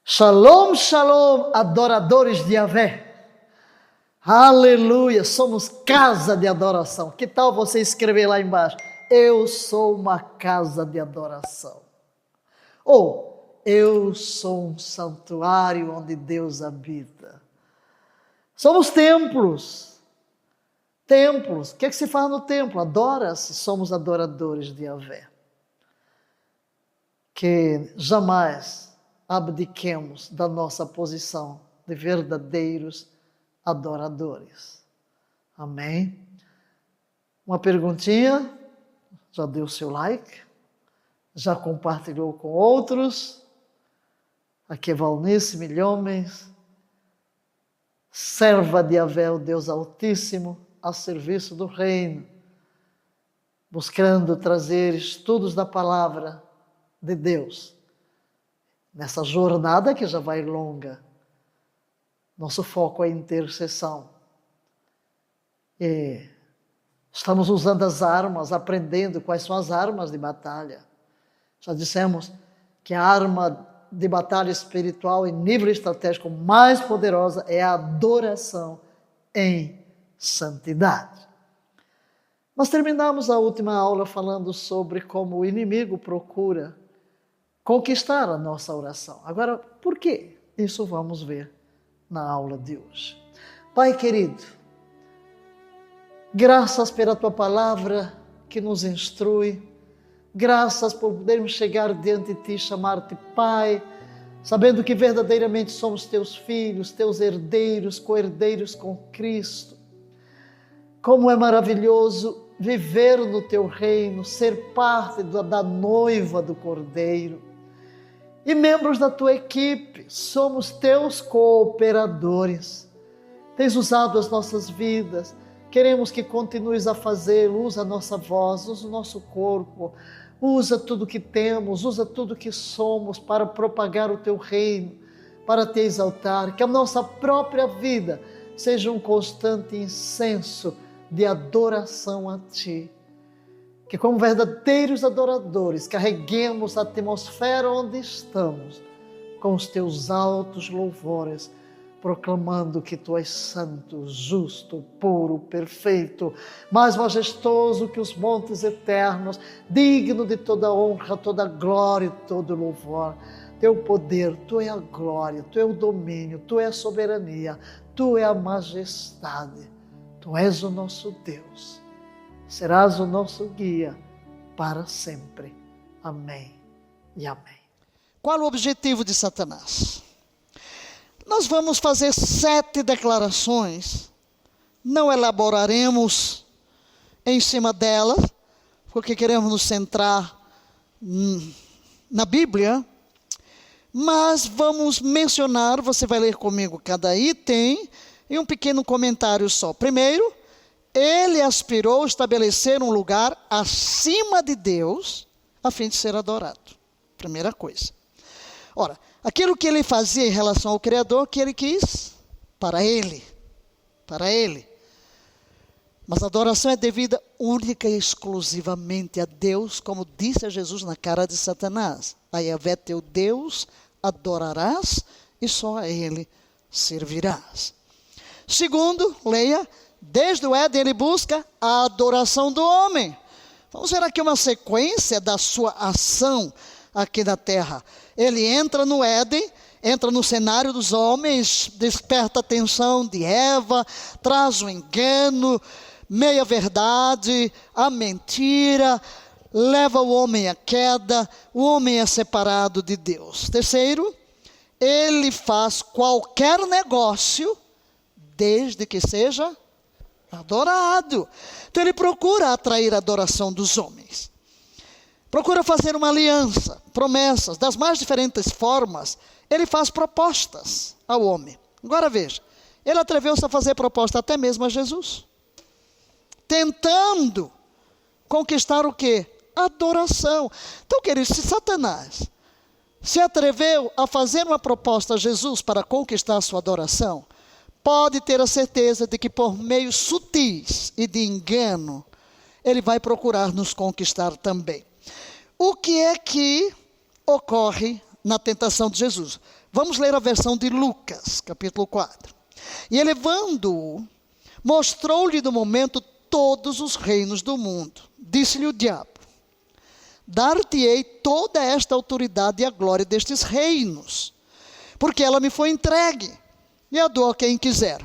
Shalom, shalom, adoradores de Yahvé. Aleluia, somos casa de adoração. Que tal você escrever lá embaixo? Eu sou uma casa de adoração. Ou, eu sou um santuário onde Deus habita. Somos templos. Templos. O que é que se faz no templo? Adora-se, somos adoradores de Yahvé. Que jamais abdiquemos da nossa posição de verdadeiros adoradores. Amém? Uma perguntinha? Já deu seu like? Já compartilhou com outros? Aqui é Valnice Milhomens, serva de Yahvé, o Deus Altíssimo, a serviço do reino, buscando trazer estudos da palavra de Deus. Nessa jornada que já vai longa, nosso foco é intercessão. E estamos usando as armas, aprendendo quais são as armas de batalha. Já dissemos que a arma de batalha espiritual em nível estratégico mais poderosa é a adoração em santidade. Nós terminamos a última aula falando sobre como o inimigo procura conquistar a nossa oração. Agora, por quê? Isso vamos ver na aula de hoje. Pai querido, graças pela Tua palavra que nos instrui, graças por podermos chegar diante de Ti, chamar-te Pai, sabendo que verdadeiramente somos Teus filhos, Teus herdeiros, co-herdeiros com Cristo. Como é maravilhoso viver no Teu reino, ser parte da noiva do Cordeiro. E membros da Tua equipe, somos Teus cooperadores. Tens usado as nossas vidas, queremos que continues a fazê-lo. Usa a nossa voz, usa o nosso corpo, usa tudo que temos, usa tudo que somos para propagar o Teu reino, para Te exaltar. Que a nossa própria vida seja um constante incenso de adoração a Ti. Que como verdadeiros adoradores carreguemos a atmosfera onde estamos com os Teus altos louvores, proclamando que Tu és santo, justo, puro, perfeito, mais majestoso que os montes eternos, digno de toda honra, toda glória e todo louvor. Teu poder, Tu é a glória, Tu é o domínio, Tu é a soberania, Tu é a majestade. Tu és o nosso Deus. Serás o nosso guia para sempre. Amém e amém. Qual o objetivo de Satanás? Nós vamos fazer 7 declarações, não elaboraremos em cima delas, porque queremos nos centrar na Bíblia, mas vamos mencionar, você vai ler comigo cada item, e um pequeno comentário só. Primeiro, ele aspirou a estabelecer um lugar acima de Deus, a fim de ser adorado. Primeira coisa. Ora, aquilo que ele fazia em relação ao Criador, que ele quis para ele. Para ele. Mas a adoração é devida única e exclusivamente a Deus, como disse a Jesus na cara de Satanás. A Yahvé teu Deus adorarás e só a Ele servirás. Segundo, leia, desde o Éden ele busca a adoração do homem. Vamos ver aqui uma sequência da sua ação aqui na terra. Ele entra no Éden, entra no cenário dos homens, desperta a atenção de Eva, traz o engano, meia-verdade, a mentira, leva o homem à queda, o homem é separado de Deus. Terceiro, ele faz qualquer negócio, desde que seja adorado. Então ele procura atrair a adoração dos homens. Procura fazer uma aliança, promessas, das mais diferentes formas. Ele faz propostas ao homem. Agora veja, ele atreveu-se a fazer proposta até mesmo a Jesus. Tentando conquistar o quê? Adoração. Então, queridos, se Satanás se atreveu a fazer uma proposta a Jesus para conquistar a sua adoração, pode ter a certeza de que por meios sutis e de engano, ele vai procurar nos conquistar também. O que é que ocorre na tentação de Jesus? Vamos ler a versão de Lucas, capítulo 4. E elevando-o, mostrou-lhe no momento todos os reinos do mundo. Disse-lhe o diabo: dar-te-ei toda esta autoridade e a glória destes reinos, porque ela me foi entregue, e a dou a quem quiser.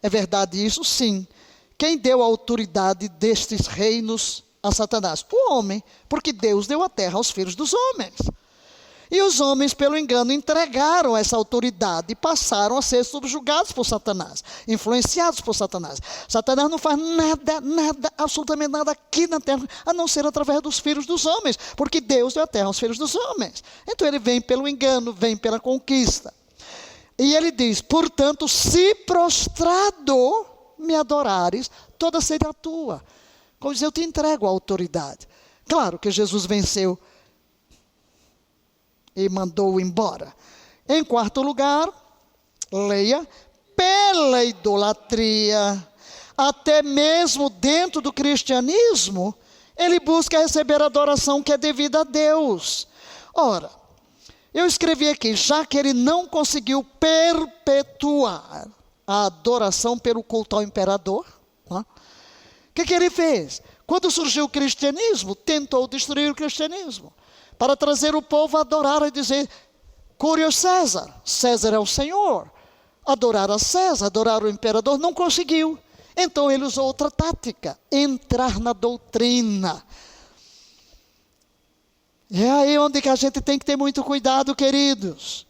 É verdade isso? Sim. Quem deu a autoridade destes reinos a Satanás? O homem, porque Deus deu a terra aos filhos dos homens. E os homens, pelo engano, entregaram essa autoridade e passaram a ser subjugados por Satanás, influenciados por Satanás. Satanás não faz nada, absolutamente nada aqui na terra, a não ser através dos filhos dos homens, porque Deus deu a terra aos filhos dos homens. Então ele vem pelo engano, vem pela conquista. E ele diz: portanto, se prostrado me adorares, toda será tua. Como diz, eu te entrego a autoridade. Claro que Jesus venceu e mandou-o embora. Em quarto lugar, leia, pela idolatria, até mesmo dentro do cristianismo, ele busca receber a adoração que é devida a Deus. Ora, eu escrevi aqui, já que ele não conseguiu perpetuar a adoração pelo culto ao imperador, o que ele fez? Quando surgiu o cristianismo, tentou destruir o cristianismo, para trazer o povo a adorar e dizer: Curios César, César é o Senhor. Adorar a César, adorar o imperador, não conseguiu. Então ele usou outra tática, entrar na doutrina. É aí onde que a gente tem que ter muito cuidado, queridos.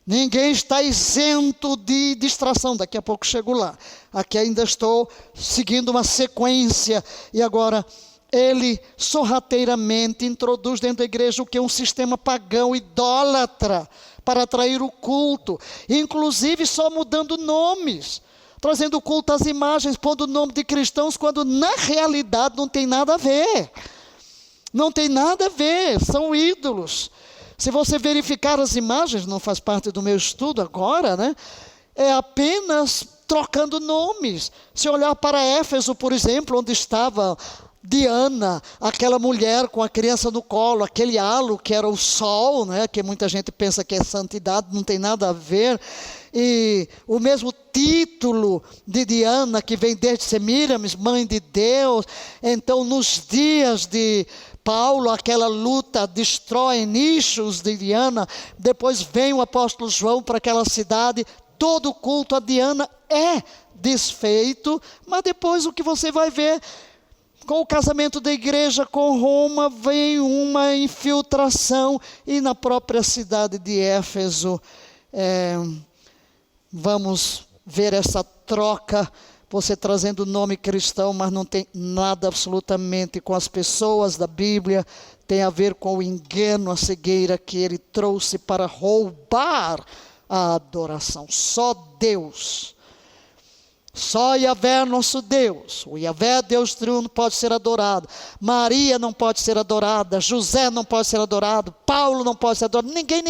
Ninguém está isento de distração. Daqui a pouco chego lá. Aqui ainda estou seguindo uma sequência. E agora, ele sorrateiramente introduz dentro da igreja o que é um sistema pagão, idólatra, para atrair o culto. Inclusive só mudando nomes, trazendo culto às imagens, pondo o nome de cristãos, quando na realidade não tem nada a ver. Não tem nada a ver, são ídolos. Se você verificar as imagens, não faz parte do meu estudo agora, né? É apenas trocando nomes. Se olhar para Éfeso, por exemplo, onde estava Diana, aquela mulher com a criança no colo, aquele halo que era o sol, né? Que muita gente pensa que é santidade, não tem nada a ver. E o mesmo título de Diana, que vem desde Semíramis, mãe de Deus. Então, nos dias de Paulo, aquela luta destrói nichos de Diana. Depois vem o apóstolo João para aquela cidade. Todo o culto a Diana é desfeito. Mas depois o que você vai ver, com o casamento da igreja com Roma, vem uma infiltração. E na própria cidade de Éfeso, vamos ver essa troca. Você trazendo o nome cristão, mas não tem nada absolutamente com as pessoas da Bíblia. Tem a ver com o engano, a cegueira que ele trouxe para roubar a adoração. Só Deus, só Yahvé nosso Deus. O Yahvé, Deus triuno, pode ser adorado. Maria não pode ser adorada. José não pode ser adorado. Paulo não pode ser adorado. Ninguém.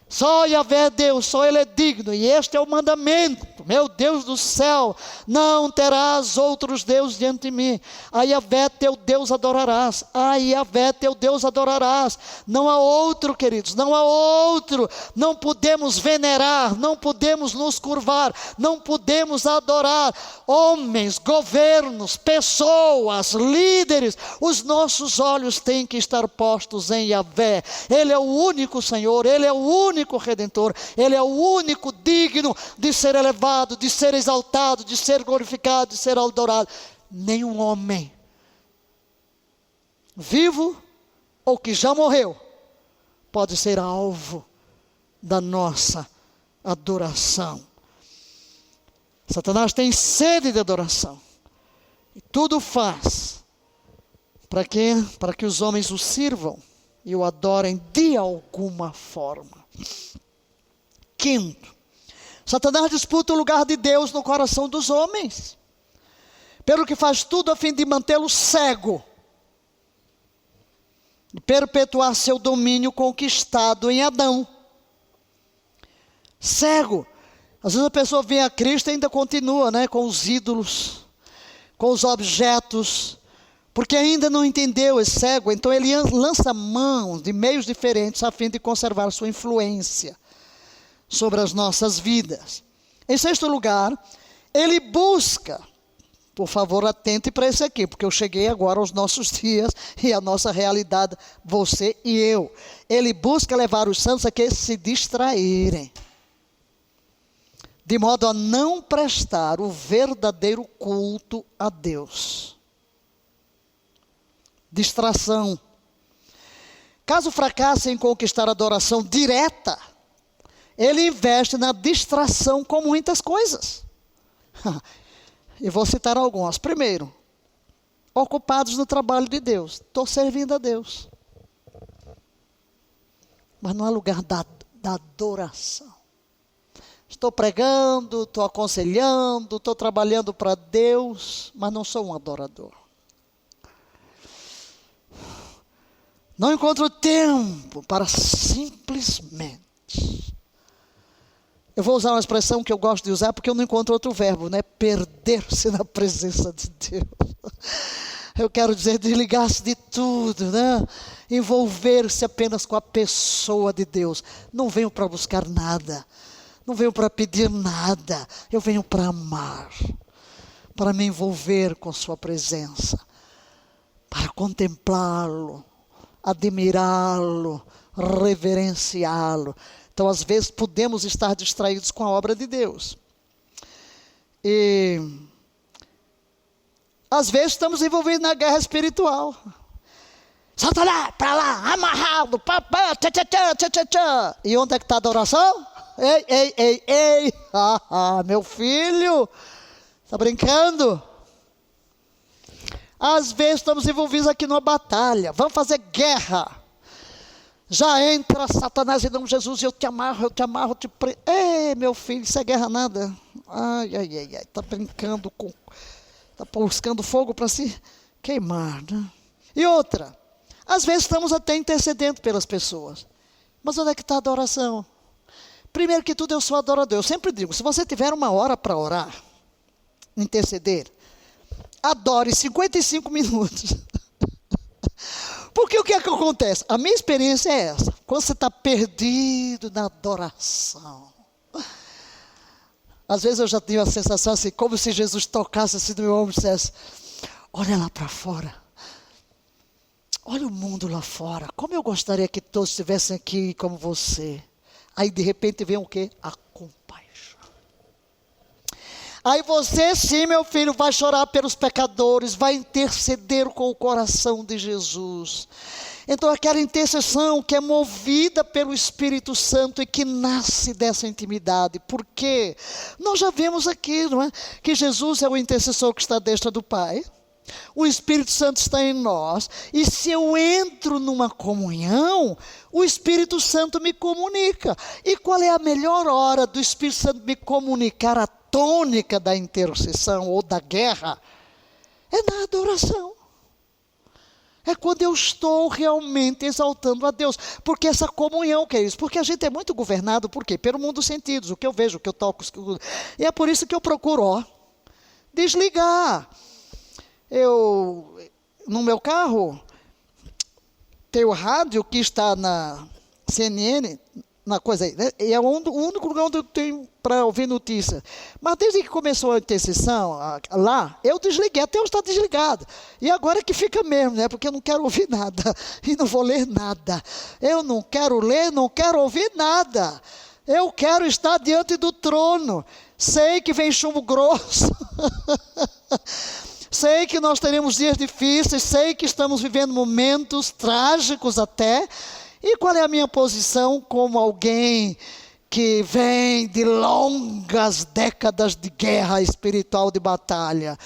Só Yahvé é Deus, só Ele é digno, e este é o mandamento, meu Deus do céu: não terás outros deuses diante de mim. A Yahvé teu Deus adorarás, a Yahvé teu Deus adorarás. Não há outro, queridos, não há outro. Não podemos venerar, não podemos nos curvar, não podemos adorar homens, governos, pessoas, líderes. Os nossos olhos têm que estar postos em Yahvé. Ele é o único Senhor, Ele é o único Redentor, Ele é o único digno de ser elevado, de ser exaltado, de ser glorificado, de ser adorado. Nenhum homem, vivo ou que já morreu, pode ser alvo da nossa adoração. Satanás tem sede de adoração, e tudo faz para quê? Para que os homens o sirvam e o adorem de alguma forma. Quinto, Satanás disputa o lugar de Deus no coração dos homens, pelo que faz tudo a fim de mantê-lo cego e perpetuar seu domínio conquistado em Adão. Cego. Às vezes a pessoa vem a Cristo e ainda continua, né, com os ídolos, com os objetos, porque ainda não entendeu, é cego. Então ele lança mão de meios diferentes a fim de conservar sua influência. sobre as nossas vidas. Em sexto lugar, ele busca, por favor, atente para esse aqui, porque eu cheguei agora aos nossos dias e a nossa realidade, você e eu. Ele busca levar os santos a que se distraírem, de modo a não prestar o verdadeiro culto a Deus. Distração. Caso fracasse em conquistar a adoração direta, ele investe na distração com muitas coisas. E vou citar algumas. Primeiro, ocupados no trabalho de Deus. Estou servindo a Deus. Mas não há lugar da adoração. Estou pregando, estou aconselhando, estou trabalhando para Deus, mas não sou um adorador. Não encontro tempo para simplesmente... Eu vou usar uma expressão que eu gosto de usar porque eu não encontro outro verbo, né? Perder-se na presença de Deus. Eu quero dizer, desligar-se de tudo, né? Envolver-se apenas com a pessoa de Deus. Não venho para buscar nada. Não venho para pedir nada. Eu venho para amar. Para me envolver com sua presença. Para contemplá-lo. Admirá-lo. Reverenciá-lo. Então, às vezes, podemos estar distraídos com a obra de Deus. E, às vezes, estamos envolvidos na guerra espiritual. Solta lá, para lá, amarrado, papá, tchá, tchá, tchá, tchá, tchá, tchá. E onde é que está a adoração? Ei, meu filho, está brincando? Às vezes, estamos envolvidos aqui numa batalha, vamos fazer guerra. Já entra Satanás em nome de Jesus, eu te amarro, eu te prendo. Ei, meu filho, isso é guerra nada. Ai, está brincando com... Está buscando fogo para se queimar, né? E outra, às vezes estamos até intercedendo pelas pessoas. Mas onde é que está a adoração? Primeiro que tudo, eu sou adorador. Eu sempre digo, se você tiver uma hora para orar, interceder, adore 55 minutos. Porque o que é que acontece? A minha experiência é essa. Quando você está perdido na adoração. Às vezes eu já tinha a sensação assim, como se Jesus tocasse assim no meu ombro e dissesse, olha lá para fora. Olha o mundo lá fora. Como eu gostaria que todos estivessem aqui como você. Aí de repente vem o quê? A compaixão. Aí você sim, meu filho, vai chorar pelos pecadores, vai interceder com o coração de Jesus. Então aquela intercessão que é movida pelo Espírito Santo e que nasce dessa intimidade. Porque nós já vemos aqui, não é? Que Jesus é o intercessor que está à destra do Pai. O Espírito Santo está em nós. E se eu entro numa comunhão, o Espírito Santo me comunica. E qual é a melhor hora do Espírito Santo me comunicar a tônica da intercessão ou da guerra? É na adoração. É quando eu estou realmente exaltando a Deus. Porque essa comunhão, que é isso? Porque a gente é muito governado, por quê? Pelo mundo dos sentidos, o que eu vejo, o que eu toco. E é por isso que eu procuro, desligar. No meu carro, tem o rádio que está na CNN, na coisa aí, né? E é o único lugar onde eu tenho para ouvir notícia. Mas desde que começou a intercessão, lá, eu desliguei, até hoje está desligado. E agora é que fica mesmo, né? Porque eu não quero ouvir nada, e não vou ler nada. Eu não quero ler, não quero ouvir nada. Eu quero estar diante do trono. Sei que vem chumbo grosso. Sei que nós teremos dias difíceis, sei que estamos vivendo momentos trágicos até. E qual é a minha posição como alguém que vem de longas décadas de guerra espiritual, de batalha?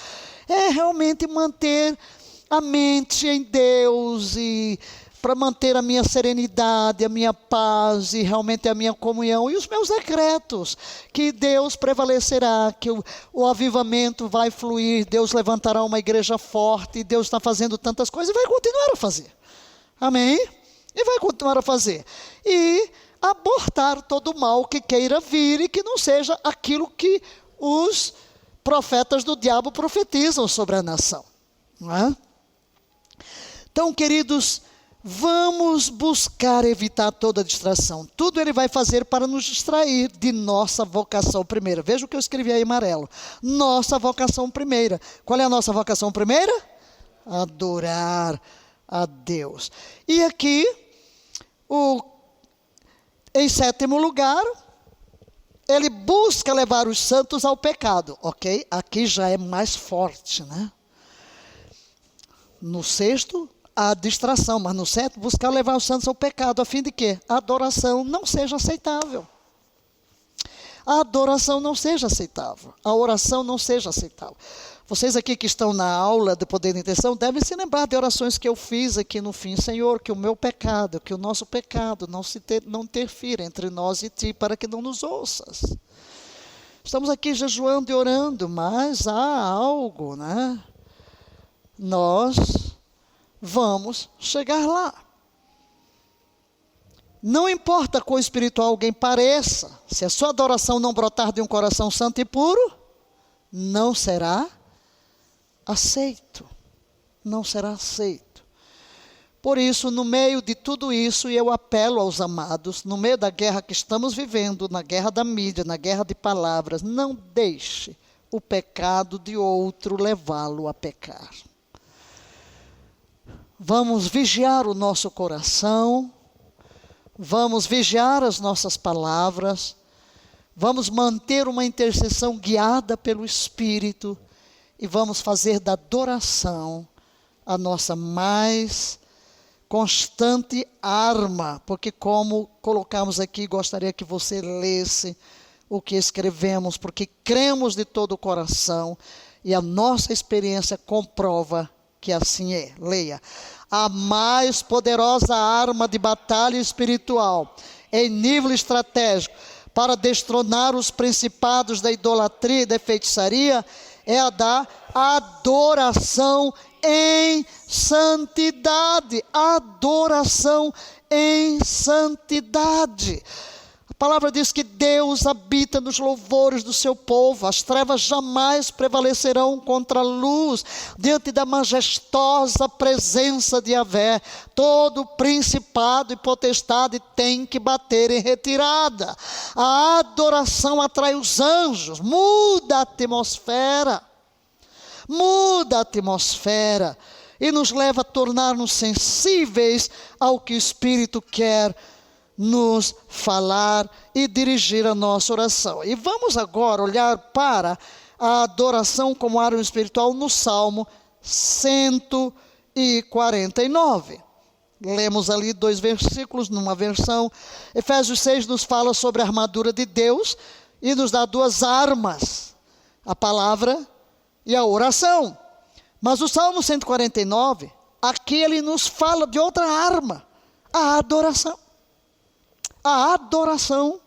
É realmente manter a mente em Deus e para manter a minha serenidade, a minha paz e realmente a minha comunhão e os meus decretos, que Deus prevalecerá, que o avivamento vai fluir, Deus levantará uma igreja forte, Deus está fazendo tantas coisas e vai continuar a fazer. Amém? E vai continuar a fazer. E abortar todo o mal que queira vir e que não seja aquilo que os profetas do diabo profetizam sobre a nação. Não é? Então, queridos, Vamos buscar evitar toda distração. Tudo ele vai fazer para nos distrair de nossa vocação primeira. Veja o que eu escrevi aí em amarelo. Nossa vocação primeira. Qual é a nossa vocação primeira? Adorar a Deus. E aqui, em sétimo lugar, ele busca levar os santos ao pecado. Ok? Aqui já é mais forte, né? No sexto, a distração, mas no sétimo, buscar levar os santos ao pecado, a fim de que a adoração não seja aceitável. A adoração não seja aceitável. A oração não seja aceitável. Vocês aqui que estão na aula de poder de intenção, devem se lembrar de orações que eu fiz aqui no fim. Senhor, que o meu pecado, que o nosso pecado não interfira entre nós e ti, para que não nos ouças. Estamos aqui jejuando e orando, mas há algo, né? Nós vamos chegar lá. Não importa quão espiritual alguém pareça, se a sua adoração não brotar de um coração santo e puro, não será aceito. Não será aceito. Por isso, no meio de tudo isso, e eu apelo aos amados, no meio da guerra que estamos vivendo, na guerra da mídia, na guerra de palavras, não deixe o pecado de outro levá-lo a pecar. Vamos vigiar o nosso coração, vamos vigiar as nossas palavras, vamos manter uma intercessão guiada pelo Espírito e vamos fazer da adoração a nossa mais constante arma, porque como colocamos aqui, gostaria que você lesse o que escrevemos, porque cremos de todo o coração e a nossa experiência comprova que assim é. Leia. A mais poderosa arma de batalha espiritual em nível estratégico para destronar os principados da idolatria e da feitiçaria é a da adoração em santidade. Adoração em santidade. A palavra diz que Deus habita nos louvores do seu povo. As trevas jamais prevalecerão contra a luz. Diante da majestosa presença de Yahvé, todo principado e potestade tem que bater em retirada. A adoração atrai os anjos. Muda a atmosfera. Muda a atmosfera. E nos leva a tornar-nos sensíveis ao que o Espírito quer nos falar e dirigir a nossa oração. E vamos agora olhar para a adoração como arma espiritual no Salmo 149. Lemos ali 2 versículos numa versão. Efésios 6 nos fala sobre a armadura de Deus e nos dá 2 armas, a palavra e a oração. Mas o Salmo 149, aqui ele nos fala de outra arma, a adoração. A adoração.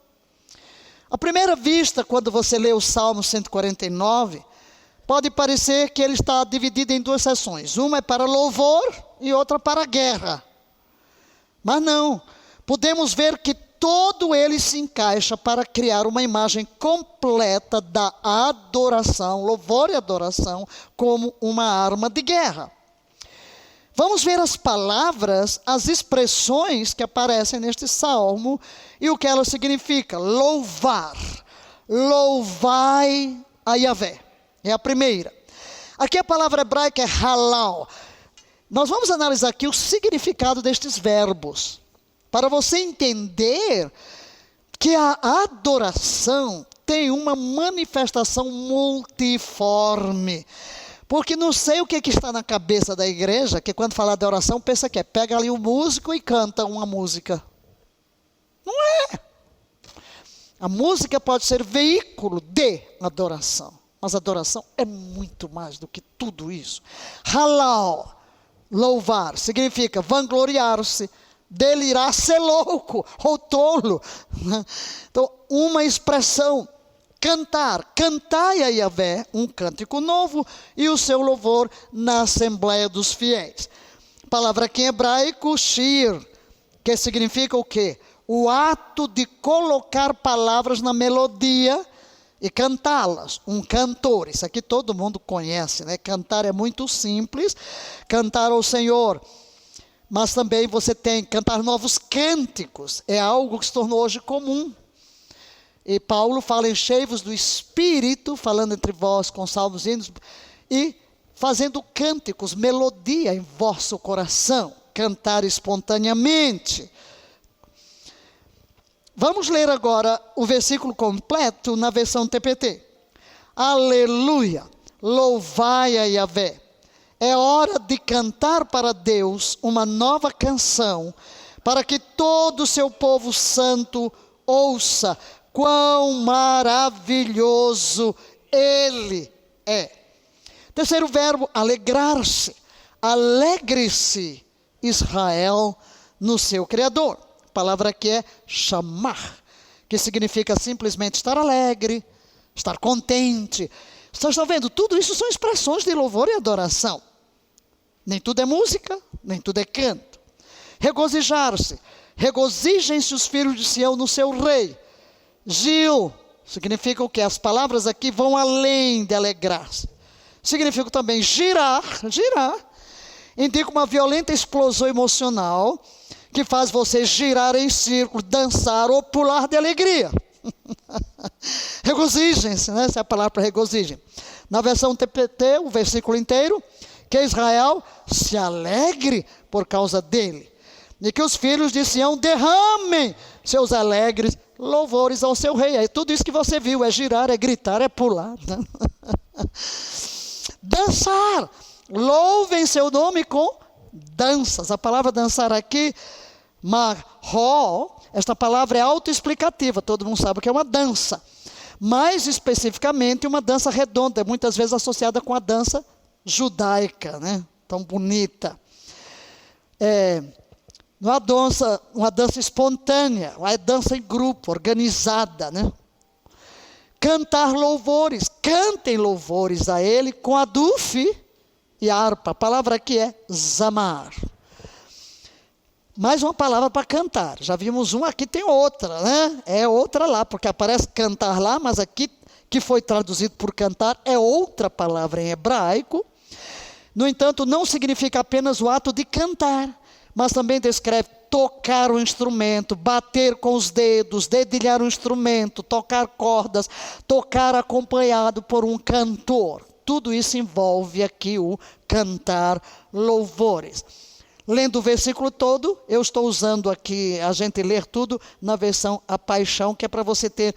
À primeira vista, quando você lê o Salmo 149, pode parecer que ele está dividido em 2 seções. Uma é para louvor e outra para guerra. Mas não. Podemos ver que todo ele se encaixa para criar uma imagem completa da adoração, louvor e adoração, como uma arma de guerra. Vamos ver as palavras, as expressões que aparecem neste salmo e o que elas significam. Louvar. Louvai a Yahvé. É a primeira. Aqui a palavra hebraica é halal. Nós vamos analisar aqui o significado destes verbos, para você entender que a adoração tem uma manifestação multiforme. Porque não sei o que está na cabeça da igreja, que quando fala de oração, pensa que pega ali o músico e canta uma música. Não é. A música pode ser veículo de adoração, mas adoração é muito mais do que tudo isso. Halal, louvar, significa vangloriar-se, delirar, ser louco ou tolo. Então, uma expressão. Cantar, cantai a Yahvé um cântico novo e o seu louvor na Assembleia dos Fiéis. Palavra aqui em hebraico, shir, que significa o quê? O ato de colocar palavras na melodia e cantá-las. Um cantor, isso aqui todo mundo conhece, né? Cantar é muito simples, cantar ao Senhor. mas também você tem cantar novos cânticos, é algo que se tornou hoje comum. E Paulo fala: enchei-vos do Espírito, falando entre vós com salmos, hinos, e fazendo cânticos, melodia em vosso coração, cantar espontaneamente. Vamos ler agora o versículo completo na versão TPT. Aleluia, louvai a Yahvé. É hora de cantar para Deus uma nova canção, para que todo o seu povo santo ouça quão maravilhoso Ele é. Terceiro verbo, alegrar-se. Alegre-se, Israel, no seu Criador. A palavra aqui é chamar, que significa simplesmente estar alegre, estar contente. Vocês estão vendo? Tudo isso são expressões de louvor e adoração. Nem tudo é música, nem tudo é canto. Regozijar-se. Regozijem-se os filhos de Sião no seu rei. Gil, significa o quê? As palavras aqui vão além de alegrar-se. Significa também girar, indica uma violenta explosão emocional que faz você girar em círculo, dançar ou pular de alegria. Regozijem-se, né? Essa é a palavra para regozijem. Na versão TPT, o versículo inteiro, que Israel se alegre por causa dele, e que os filhos de Sião derramem seus alegres louvores ao seu rei. É tudo isso que você viu, é girar, é gritar, é pular, né? Dançar, louvem seu nome com danças. A palavra dançar aqui, marró, esta palavra é autoexplicativa, todo mundo sabe que é uma dança, mais especificamente uma dança redonda, muitas vezes associada com a dança judaica, né? Tão bonita. Não é uma dança espontânea, é dança em grupo, organizada, né? Cantar louvores, cantem louvores a Ele com a dufe e a harpa. A palavra aqui é zamar. Mais uma palavra para cantar. Já vimos uma, aqui tem outra, né? É outra lá, porque aparece cantar lá, mas aqui que foi traduzido por cantar é outra palavra em hebraico. No entanto, não significa apenas o ato de cantar, mas também descreve tocar o instrumento, bater com os dedos, dedilhar o instrumento, tocar cordas, tocar acompanhado por um cantor. Tudo isso envolve aqui o cantar louvores. Lendo o versículo todo, eu estou usando aqui, a gente ler tudo na versão A Paixão, que é para você ter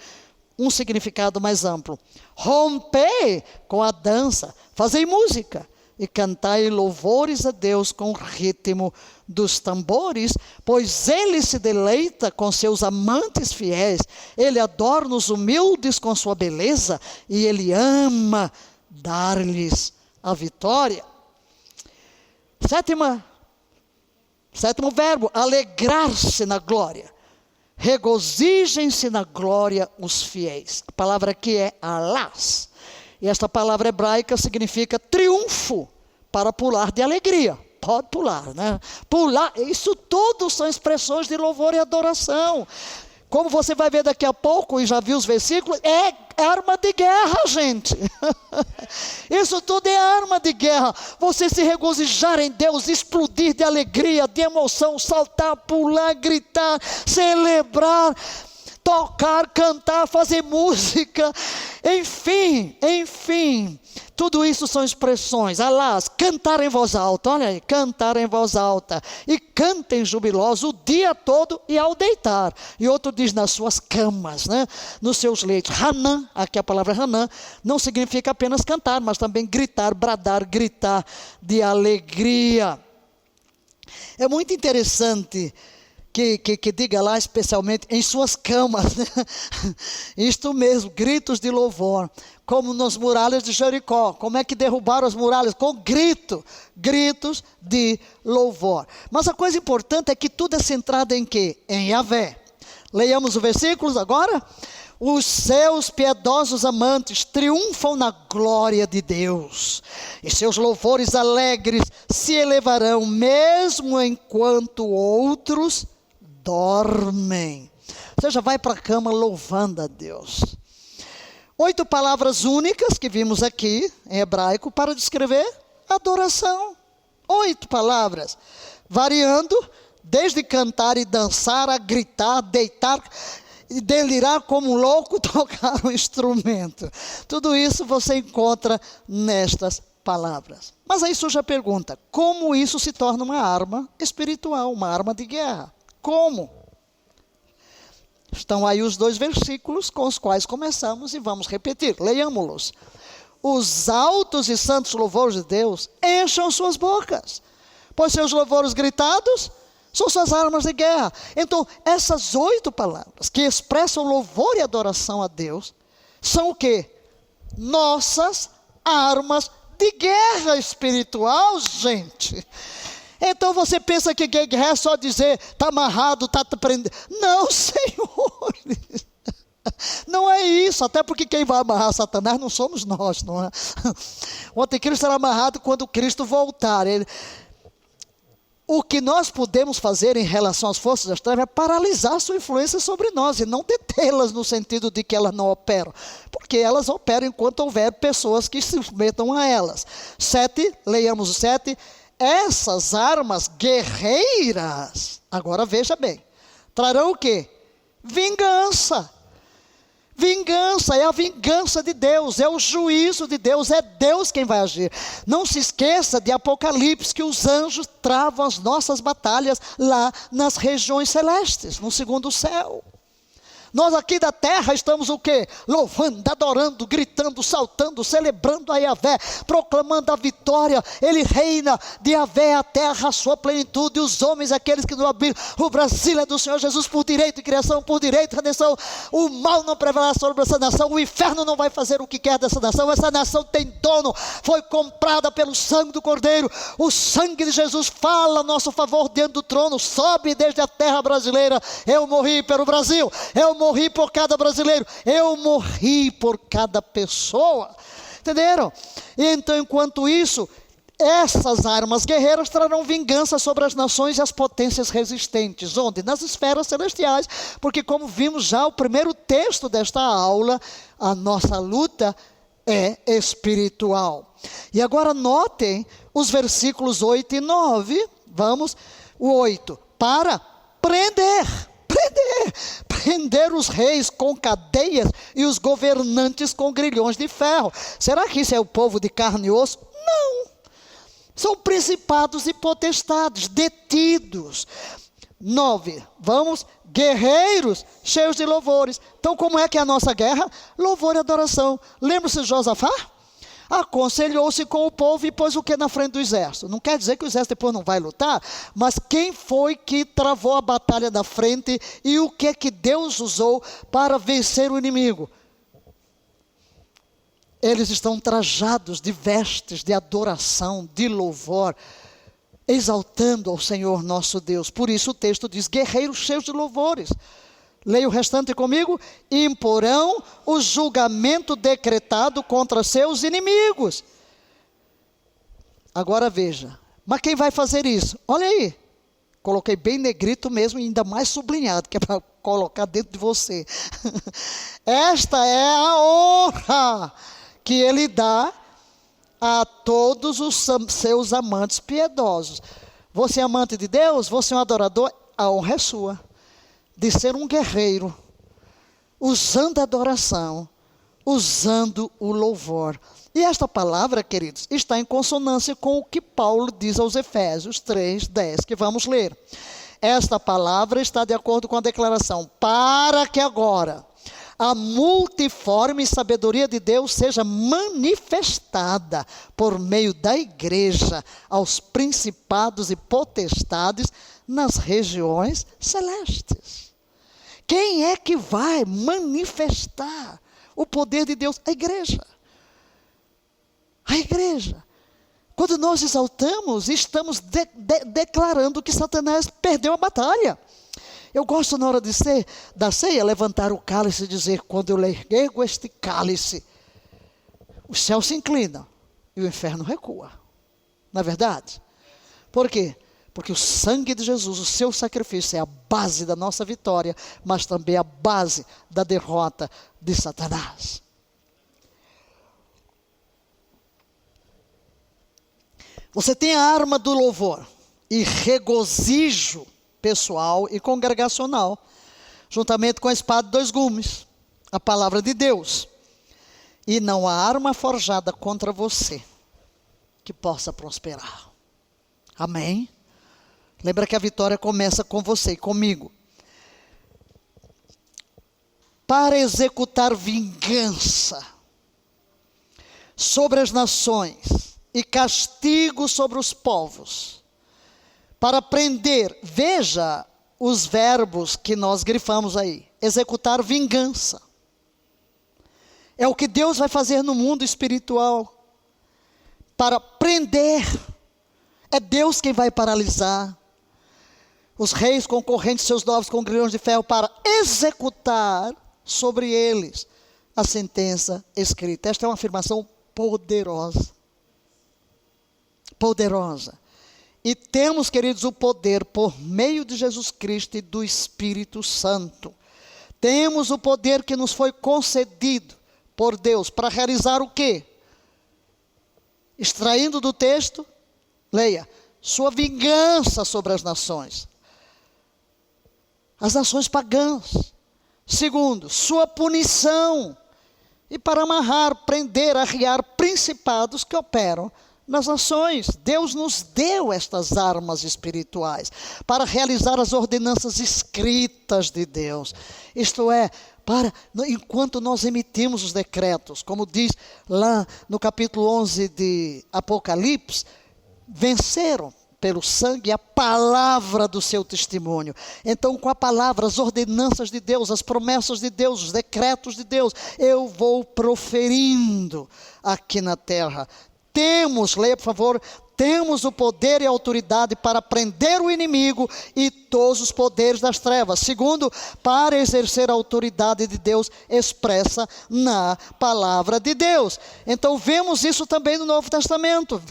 um significado mais amplo. Rompei com a dança, fazei música e cantai louvores a Deus com o ritmo dos tambores, pois Ele se deleita com seus amantes fiéis, Ele adorna os humildes com sua beleza e Ele ama dar-lhes a vitória. Sétimo verbo, alegrar-se na glória. Regozijem-se na glória os fiéis. A palavra aqui é alás. E esta palavra hebraica significa triunfo, para pular de alegria. Pode pular, né? Pular, isso tudo são expressões de louvor e adoração. Como você vai ver daqui a pouco, e já viu os versículos, é arma de guerra, gente. Isso tudo é arma de guerra. Você se regozijar em Deus, explodir de alegria, de emoção, saltar, pular, gritar, celebrar, tocar, cantar, fazer música, enfim, tudo isso são expressões. Alás, cantar em voz alta, olha aí, cantar em voz alta, e cantem jubilosos o dia todo e ao deitar, e outro diz nas suas camas, né? Nos seus leitos. Hanã, aqui a palavra Hanã, não significa apenas cantar, mas também gritar, bradar, gritar de alegria. É muito interessante que diga lá, especialmente em suas camas, né? Isto mesmo, gritos de louvor, como nas muralhas de Jericó. Como é que derrubaram as muralhas? Com gritos de louvor. Mas a coisa importante é que tudo é centrado em quê? Em Yahvé. Leiamos os versículos agora. Os seus piedosos amantes triunfam na glória de Deus, e seus louvores alegres se elevarão, mesmo enquanto outros dormem. Você já vai para a cama louvando a Deus. 8 palavras únicas que vimos aqui em hebraico para descrever adoração. 8 palavras. variando desde cantar e dançar, a gritar, deitar e delirar como um louco, tocar um instrumento. Tudo isso você encontra nestas palavras. Mas aí surge a pergunta: como isso se torna uma arma espiritual, uma arma de guerra? Como? Estão aí os 2 versículos com os quais começamos e vamos repetir. Leiamos-los. Os altos e santos louvores de Deus encham suas bocas, pois seus louvores gritados são suas armas de guerra. Então, essas 8 palavras que expressam louvor e adoração a Deus, são o quê? Nossas armas de guerra espiritual, gente. Então você pensa que guerra é só dizer, está amarrado, está prendendo. Não, senhores. Não é isso, até porque quem vai amarrar Satanás não somos nós, não é? O anticristo será amarrado quando Cristo voltar. O que nós podemos fazer em relação às forças das trevas é paralisar sua influência sobre nós e não detê-las no sentido de que elas não operam, porque elas operam enquanto houver pessoas que se submetam a elas. 7, leiamos o 7. Essas armas guerreiras, agora veja bem, trarão o quê? Vingança. Vingança, é a vingança de Deus, é o juízo de Deus, é Deus quem vai agir. Não se esqueça de Apocalipse, que os anjos travam as nossas batalhas lá nas regiões celestes, no segundo céu. Nós aqui da terra estamos o quê? Louvando, adorando, gritando, saltando, celebrando a Yahvé, proclamando a vitória. Ele reina de Yahvé, a terra, a sua plenitude, os homens, aqueles que não habitam. O Brasil é do Senhor Jesus por direito de criação, por direito de redenção. O mal não prevalerá sobre essa nação, o inferno não vai fazer o que quer dessa nação. Essa nação tem dono, foi comprada pelo sangue do Cordeiro. O sangue de Jesus fala a nosso favor diante do trono, sobe desde a terra brasileira. Eu morri pelo Brasil, eu morri por cada brasileiro, eu morri por cada pessoa, entenderam? E então, enquanto isso, essas armas guerreiras trarão vingança sobre as nações e as potências resistentes. Onde? Nas esferas celestiais, porque como vimos já o primeiro texto desta aula, a nossa luta é espiritual. E agora notem os versículos 8 e 9, vamos, o 8, para prender os reis com cadeias e os governantes com grilhões de ferro. Será que isso é o povo de carne e osso? Não, são principados e potestades, detidos. 9, vamos, guerreiros cheios de louvores. Então como é que é a nossa guerra? Louvor e adoração. Lembra-se de Josafá? Aconselhou-se com o povo e pôs o que na frente do exército? Não quer dizer que o exército depois não vai lutar, mas quem foi que travou a batalha da frente e o que é que Deus usou para vencer o inimigo? Eles estão trajados de vestes de adoração, de louvor, exaltando ao Senhor nosso Deus. Por isso o texto diz, guerreiros cheios de louvores. Leia o restante comigo. Imporão o julgamento decretado contra seus inimigos. Agora veja, mas quem vai fazer isso? Olha aí, coloquei bem negrito mesmo, e ainda mais sublinhado, que é para colocar dentro de você. Esta é a honra que ele dá a todos os seus amantes piedosos. Você é amante de Deus? Você é um adorador? A honra é sua, de ser um guerreiro, usando a adoração, usando o louvor. E esta palavra, queridos, está em consonância com o que Paulo diz aos Efésios 3:10, que vamos ler. Esta palavra está de acordo com a declaração, para que agora a multiforme sabedoria de Deus seja manifestada por meio da igreja aos principados e potestades nas regiões celestes. Quem é que vai manifestar o poder de Deus? A igreja. A igreja. Quando nós exaltamos, estamos declarando que Satanás perdeu a batalha. Eu gosto na hora da ceia, levantar o cálice e dizer, quando eu ergo este cálice, o céu se inclina e o inferno recua. Não é verdade? Por quê? Porque o sangue de Jesus, o seu sacrifício, é a base da nossa vitória, mas também a base da derrota de Satanás. Você tem a arma do louvor. e regozijo pessoal e congregacional, juntamente com a espada de dois gumes, a palavra de Deus. E não há arma forjada contra você que possa prosperar. Amém? Lembra que a vitória começa com você e comigo. Para executar vingança sobre as nações e castigo sobre os povos, para prender, veja os verbos que nós grifamos aí, executar vingança. É o que Deus vai fazer no mundo espiritual, para prender. É Deus quem vai paralisar os reis concorrentes, seus novos com grilhões de ferro, para executar sobre eles a sentença escrita. Esta é uma afirmação poderosa. Poderosa. E temos, queridos, o poder por meio de Jesus Cristo e do Espírito Santo. Temos o poder que nos foi concedido por Deus para realizar o quê? Extraindo do texto, leia, sua vingança sobre as nações pagãs. Segundo, sua punição, e para amarrar, prender, arriar principados que operam nas nações. Deus nos deu estas armas espirituais para realizar as ordenanças escritas de Deus. Isto é, enquanto nós emitimos os decretos, como diz lá no capítulo 11 de Apocalipse, venceram pelo sangue a palavra do seu testemunho. Então, com a palavra, as ordenanças de Deus, as promessas de Deus, os decretos de Deus, eu vou proferindo aqui na terra. Leia por favor, temos o poder e a autoridade para prender o inimigo e todos os poderes das trevas. Segundo, para exercer a autoridade de Deus expressa na palavra de Deus. Então vemos isso também no Novo Testamento.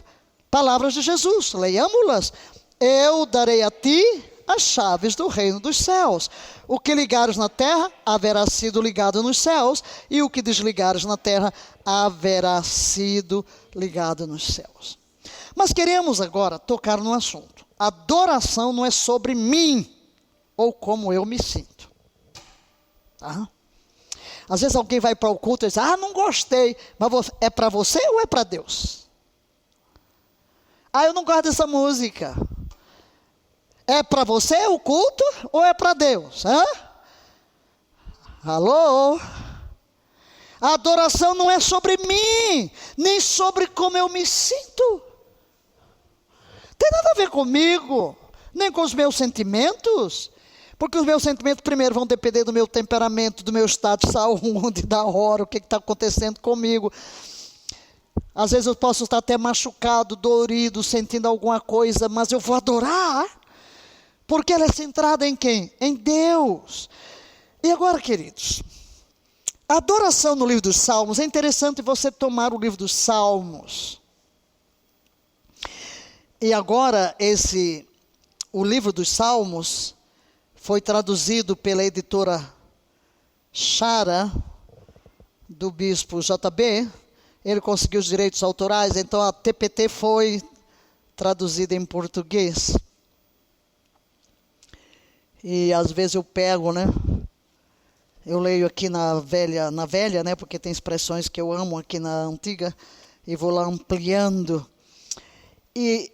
Palavras de Jesus, leiamo-las. Eu darei a ti as chaves do reino dos céus. O que ligares na terra, haverá sido ligado nos céus, e o que desligares na terra, haverá sido ligado nos céus. Mas queremos agora tocar no assunto. Adoração não é sobre mim, ou como eu me sinto. Tá? Às vezes alguém vai para o culto e diz, não gostei, mas é para você ou é para Deus? Eu não gosto dessa música. É para você o culto ou é para Deus? Alô? A adoração não é sobre mim, nem sobre como eu me sinto. Tem nada a ver comigo, nem com os meus sentimentos. Porque os meus sentimentos primeiro vão depender do meu temperamento, do meu estado de saúde, da hora, o que está acontecendo comigo. Às vezes eu posso estar até machucado, dorido, sentindo alguma coisa, mas eu vou adorar, porque ela é centrada em quem? Em Deus. E agora, queridos, a adoração no livro dos Salmos, é interessante você tomar o livro dos Salmos. E agora, o livro dos Salmos foi traduzido pela editora Chara, do bispo JB. Ele conseguiu os direitos autorais, então a TPT foi traduzida em português. E às vezes eu pego, eu leio aqui na velha, porque tem expressões que eu amo aqui na antiga, e vou lá ampliando. E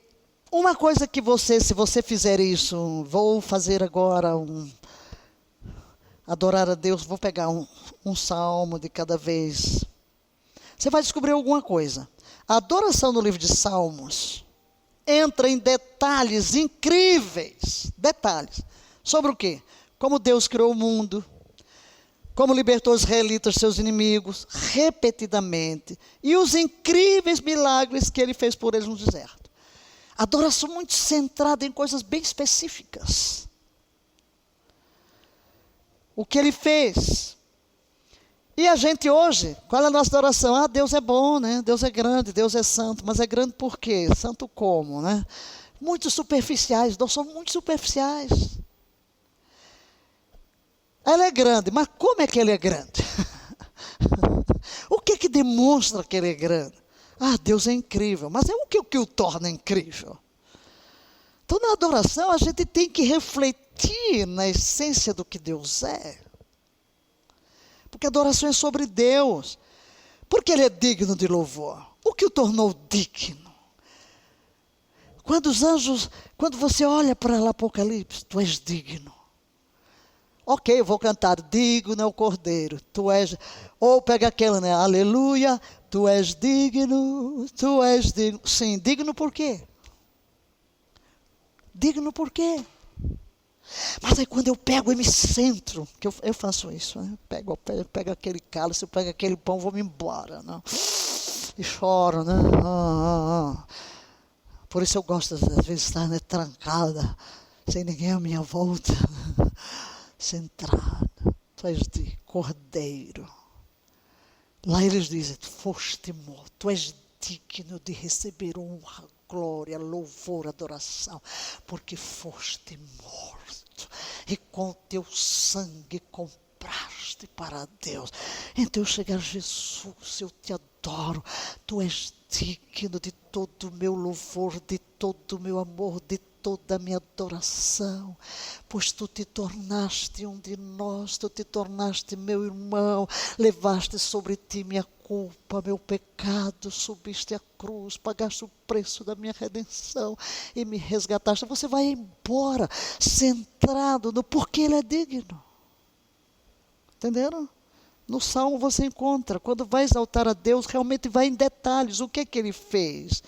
uma coisa que se você fizer isso, vou fazer agora adorar a Deus, vou pegar um salmo de cada vez. Você vai descobrir alguma coisa. A adoração no livro de Salmos entra em detalhes incríveis. Detalhes. Sobre o quê? Como Deus criou o mundo. Como libertou os israelitas seus inimigos. Repetidamente. E os incríveis milagres que ele fez por eles no deserto. Adoração muito centrada em coisas bem específicas. O que ele fez. E a gente hoje, qual é a nossa adoração? Deus é bom, Deus é grande, Deus é santo. Mas é grande por quê? Santo como, Muito superficiais, nós somos muito superficiais. Ele é grande, mas como é que ele é grande? O que demonstra que ele é grande? Deus é incrível, mas é o que o torna incrível? Então, na adoração, a gente tem que refletir na essência do que Deus é. Porque a adoração é sobre Deus. Porque Ele é digno de louvor. O que o tornou digno? Quando você olha para o Apocalipse, tu és digno. Ok, eu vou cantar, digno é o Cordeiro, tu és, ou pega aquela, né, aleluia, tu és digno, tu és digno. Sim, digno por quê? Digno por quê? Mas aí quando eu pego e me centro, que eu faço isso, né? Pego aquele cálice, eu pego aquele pão, vou-me embora, né? E choro, né? Por isso eu gosto, às vezes, de estar, né, trancada, sem ninguém à minha volta, centrada. Tu és de Cordeiro. Lá eles dizem, tu foste morto, tu és digno de receber honra, glória, louvor, adoração, porque foste morto e com teu sangue compraste para Deus. Então eu chegar, Jesus, eu te adoro, tu és digno de todo o meu louvor, de todo o meu amor, de toda a minha adoração, pois tu te tornaste um de nós, tu te tornaste meu irmão, levaste sobre ti minha culpa, meu pecado, subiste à cruz, pagaste o preço da minha redenção e me resgataste. Você vai embora centrado no porquê Ele é digno. Entenderam? No Salmo você encontra, quando vai exaltar a Deus, realmente vai em detalhes, o que é que Ele fez.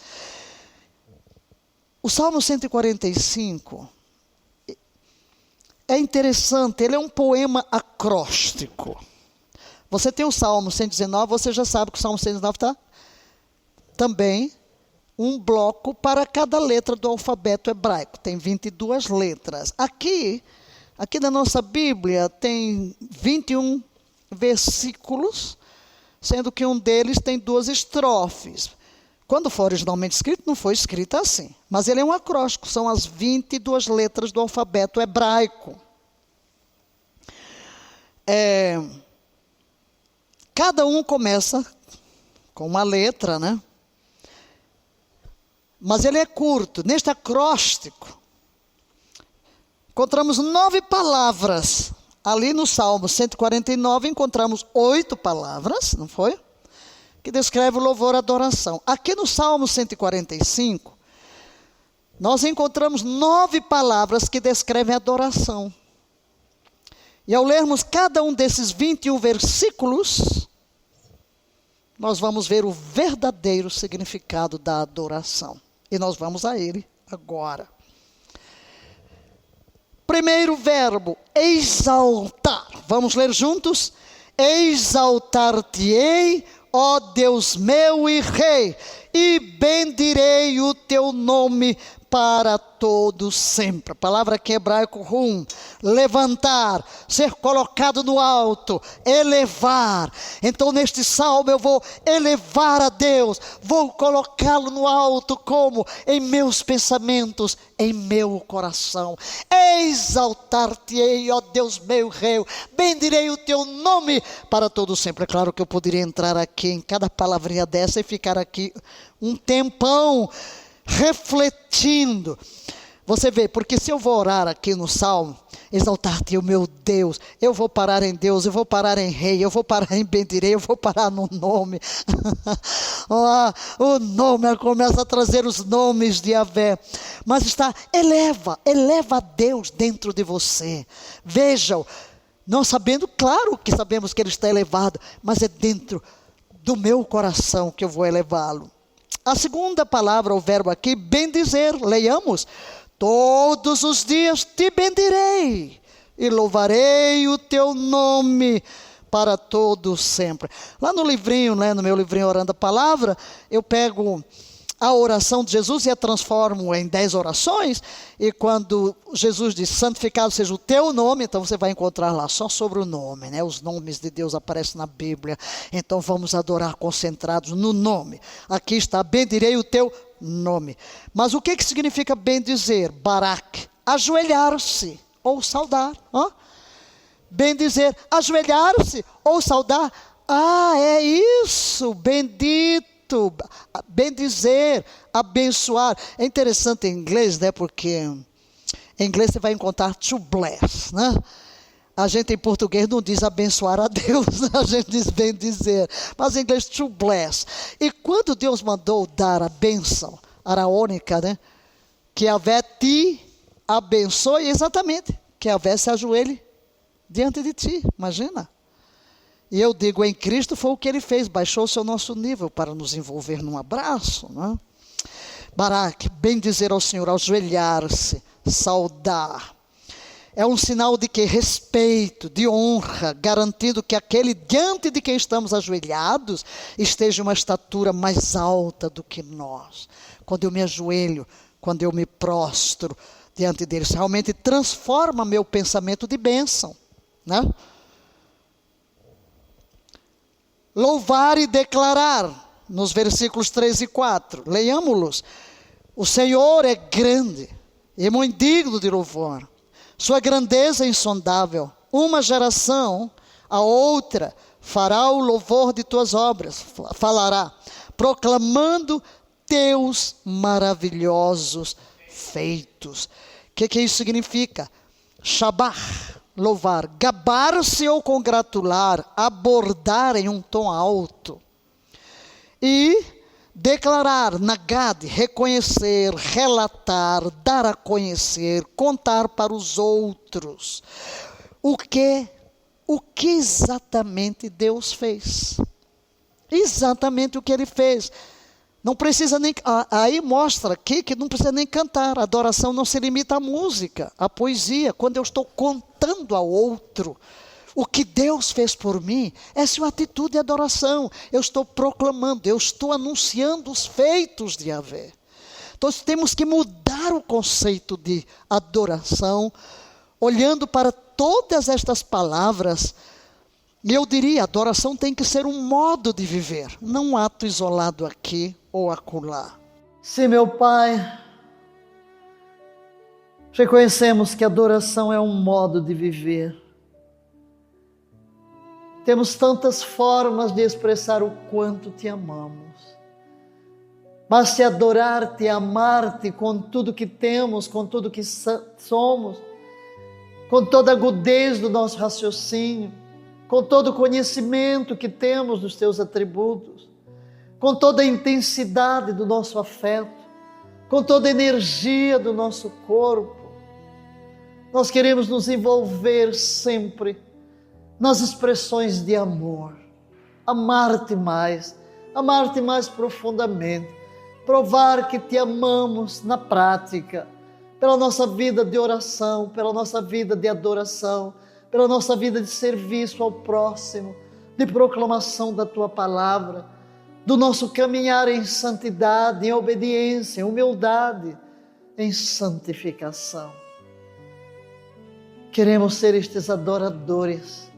O Salmo 145 é interessante, ele é um poema acróstico. Você tem o Salmo 119, você já sabe que o Salmo 119 está também um bloco para cada letra do alfabeto hebraico. Tem 22 letras. Aqui na nossa Bíblia tem 21 versículos, sendo que um deles tem 2 estrofes. Quando for originalmente escrito, não foi escrito assim. Mas ele é um acróstico, são as 22 letras do alfabeto hebraico. Cada um começa com uma letra, né? Mas ele é curto. Neste acróstico, encontramos 9 palavras. Ali no Salmo 149, encontramos 8 palavras, não foi? Que descreve o louvor e a adoração. Aqui no Salmo 145, nós encontramos 9 palavras que descrevem a adoração. E ao lermos cada um desses 21 versículos, nós vamos ver o verdadeiro significado da adoração. E nós vamos a ele agora. Primeiro verbo, exaltar. Vamos ler juntos? Exaltar-te-ei, ó Deus meu e Rei, e bendirei o teu nome para todo sempre. A palavra aqui em hebraico, levantar, ser colocado no alto, elevar. Então neste salmo eu vou elevar a Deus, vou colocá-lo no alto como? Em meus pensamentos, em meu coração. Exaltar-te-ei, ó Deus meu Rei, bendirei o teu nome para todo sempre. É claro que eu poderia entrar aqui em cada palavrinha dessa e ficar aqui um tempão refletindo. Você vê, porque se eu vou orar aqui no Salmo, exaltar-te, o meu Deus, eu vou parar em Deus, eu vou parar em Rei, eu vou parar em bendirei, eu vou parar no nome. O nome, começa a trazer os nomes de Yahvé. Mas eleva a Deus dentro de você. Vejam, não sabendo, claro que sabemos que Ele está elevado, mas é dentro do meu coração que eu vou elevá-lo. A segunda palavra, o verbo aqui, bendizer, leiamos. Todos os dias te bendirei e louvarei o teu nome para todo sempre. Lá no livrinho, né, no meu livrinho Orando a Palavra, eu pego a oração de Jesus e a transformo em 10 orações. E quando Jesus diz, santificado seja o teu nome, então você vai encontrar lá só sobre o nome, né? Os nomes de Deus aparecem na Bíblia. Então vamos adorar concentrados no nome. Aqui está, bendirei o teu nome. Mas o que significa bendizer? Barak, ajoelhar-se ou saudar. Bendizer, ajoelhar-se ou saudar. É isso, bendito Espírito, bendizer, abençoar. É interessante em inglês, né? Porque em inglês você vai encontrar to bless, né? A gente em português não diz abençoar a Deus, a gente diz bendizer. Mas em inglês, to bless. E quando Deus mandou dar a bênção araônica, né? Que Yahvé te abençoe, exatamente, que Yahvé se ajoelhe diante de ti, imagina. E eu digo, em Cristo foi o que ele fez, baixou-se ao nosso nível para nos envolver num abraço, né? Barak, bendizer ao Senhor, ajoelhar-se, saudar. É um sinal de que respeito, de honra, garantindo que aquele diante de quem estamos ajoelhados esteja uma estatura mais alta do que nós. Quando eu me ajoelho, quando eu me prostro diante dele, isso realmente transforma meu pensamento de bênção, né? Louvar e declarar, nos versículos 3 e 4, leiamo-los. O Senhor é grande e muito digno de louvor. Sua grandeza é insondável. Uma geração a outra fará o louvor de tuas obras, falará, proclamando teus maravilhosos feitos. O que isso significa? Shabar, louvar, gabar-se ou congratular, abordar em um tom alto. E declarar, nagad, reconhecer, relatar, dar a conhecer, contar para os outros. O que exatamente Deus fez? Exatamente o que ele fez. Não precisa nem, aí mostra aqui que não precisa nem cantar. A adoração não se limita à música, à poesia. Quando eu estou contando ao outro o que Deus fez por mim, essa é uma atitude de adoração. Eu estou proclamando, eu estou anunciando os feitos de Yahvé. Então temos que mudar o conceito de adoração, olhando para todas estas palavras. E eu diria, adoração tem que ser um modo de viver, não um ato isolado aqui ou acolá. Sim, meu Pai, reconhecemos que adoração é um modo de viver. Temos tantas formas de expressar o quanto te amamos. Mas te adorar, te amar-te com tudo que temos, com tudo que somos, com toda a agudez do nosso raciocínio, com todo o conhecimento que temos dos teus atributos, com toda a intensidade do nosso afeto, com toda a energia do nosso corpo. Nós queremos nos envolver sempre nas expressões de amor, amar-te mais profundamente, provar que te amamos na prática, pela nossa vida de oração, pela nossa vida de adoração, pela nossa vida de serviço ao próximo, de proclamação da tua palavra, do nosso caminhar em santidade, em obediência, em humildade, em santificação. Queremos ser estes adoradores,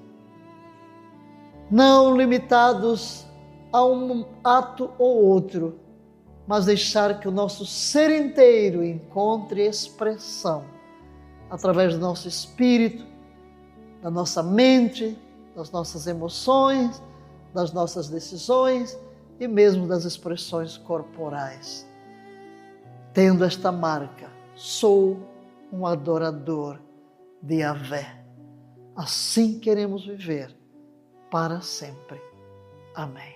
não limitados a um ato ou outro, mas deixar que o nosso ser inteiro encontre expressão através do nosso espírito, da nossa mente, das nossas emoções, das nossas decisões e mesmo das expressões corporais. Tendo esta marca, sou um adorador de Yahvé. Assim queremos viver para sempre. Amém.